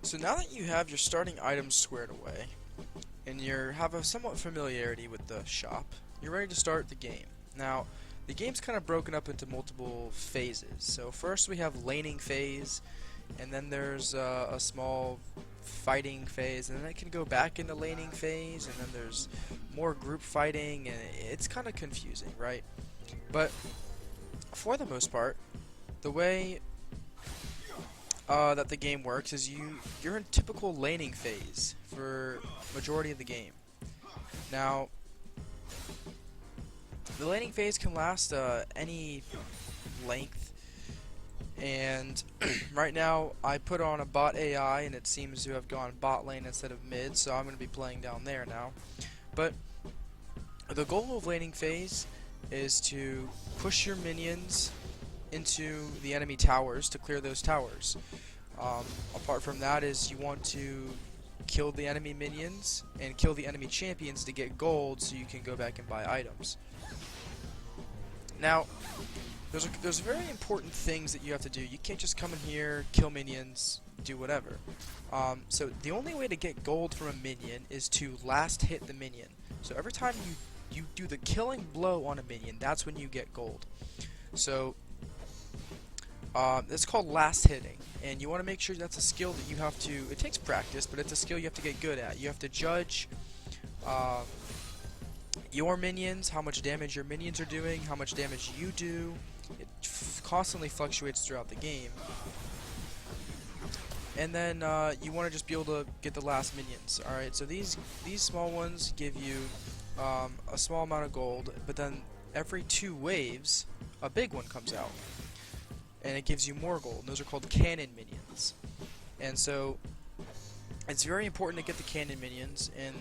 So now that you have your starting items squared away, and you have a somewhat familiarity with the shop, you're ready to start the game. Now, the game's kind of broken up into multiple phases. So first we have laning phase, and then there's a small fighting phase, and then it can go back into laning phase, and then there's more group fighting, and it's kind of confusing, right? But for the most part, the way that the game works is you're in typical laning phase for majority of the game. Now, the laning phase can last any length, and right now I put on a bot AI and it seems to have gone bot lane instead of mid, so I'm going to be playing down there now. But the goal of laning phase is to push your minions into the enemy towers to clear those towers. Apart from that is you want to kill the enemy minions and kill the enemy champions to get gold so you can go back and buy items. Now, there's very important things that you have to do. You can't just come in here, kill minions, do whatever. So the only way to get gold from a minion is to last hit the minion. So every time you do the killing blow on a minion, that's when you get gold. So it's called last hitting, and you want to make sure that's a skill that you have to, it takes practice, but it's a skill you have to get good at. You have to judge your minions, how much damage your minions are doing, how much damage you do. It constantly fluctuates throughout the game. And then you want to just be able to get the last minions. Alright, so these small ones give you a small amount of gold, but then every 2 waves, a big one comes out. And it gives you more gold. And those are called cannon minions. And so it's very important to get the cannon minions, and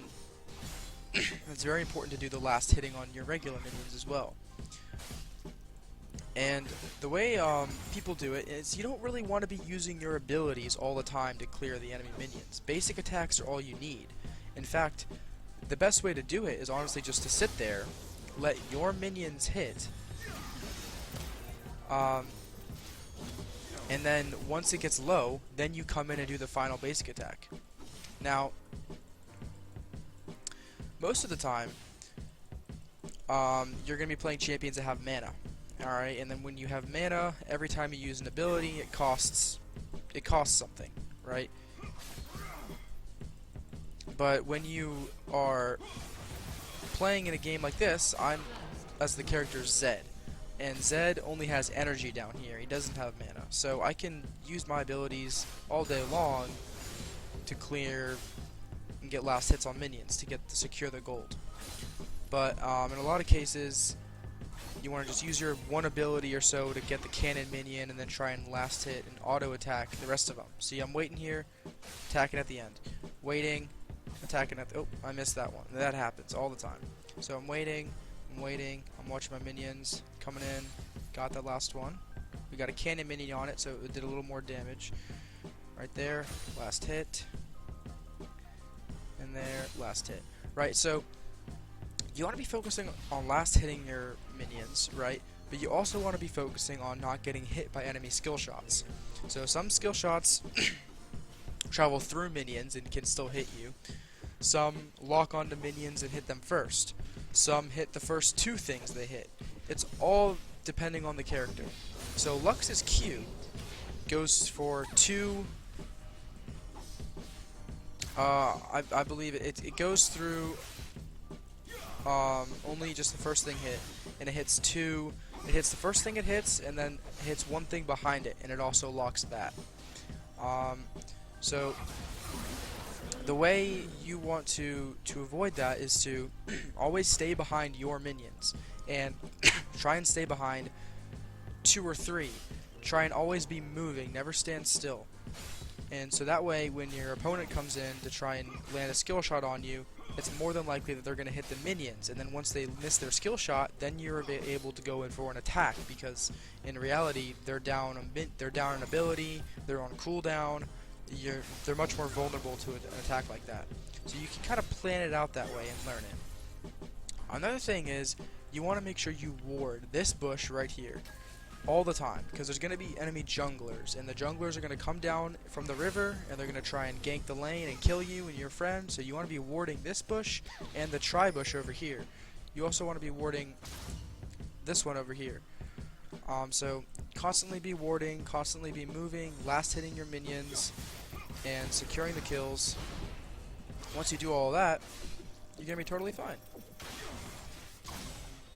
it's very important to do the last hitting on your regular minions as well. And the way people do it is you don't really want to be using your abilities all the time to clear the enemy minions. Basic attacks are all you need. In fact, the best way to do it is honestly just to sit there, let your minions hit, and then once it gets low, then you come in and do the final basic attack. Now, most of the time, you're going to be playing champions that have mana. Alright, and then when you have mana, every time you use an ability, it costs something, right? But when you are playing in a game like this, I'm as the character Zed. And Zed only has energy down here. He doesn't have mana. So I can use my abilities all day long to clear and get last hits on minions to secure the gold. But in a lot of cases, you want to just use your one ability or so to get the cannon minion and then try and last hit and auto attack the rest of them. See, I'm waiting here, attacking at the end. Waiting, attacking at the... Oh, I missed that one. That happens all the time. So I'm waiting, I'm watching my minions coming in. Got that last one. We got a cannon minion on it, so it did a little more damage. Right there, last hit. And there, last hit. Right, so you want to be focusing on last hitting your minions, right? But you also want to be focusing on not getting hit by enemy skill shots. So some skill shots travel through minions and can still hit you. Some lock onto minions and hit them first. Some hit the first 2 things they hit. It's all depending on the character. So Lux's Q goes for 2... I believe it goes through only just the first thing hit, and it hits 2. It hits the first thing it hits, and then hits 1 thing behind it, and it also locks that. So the way you want to avoid that is to always stay behind your minions, and try and stay behind 2 or 3. Try and always be moving, never stand still. And so that way, when your opponent comes in to try and land a skill shot on you, it's more than likely that they're going to hit the minions. And then once they miss their skill shot, then you're able to go in for an attack, because in reality, they're down an ability, they're on cooldown, they're much more vulnerable to an attack like that. So you can kind of plan it out that way and learn it. Another thing is, you want to make sure you ward this bush right here. all the time, because there's going to be enemy junglers, and the junglers are going to come down from the river, and they're going to try and gank the lane and kill you and your friend. So you want to be warding this bush and the tri-bush over here. You also want to be warding this one over here. So constantly be warding, constantly be moving, last hitting your minions, and securing the kills. Once you do all that, you're going to be totally fine.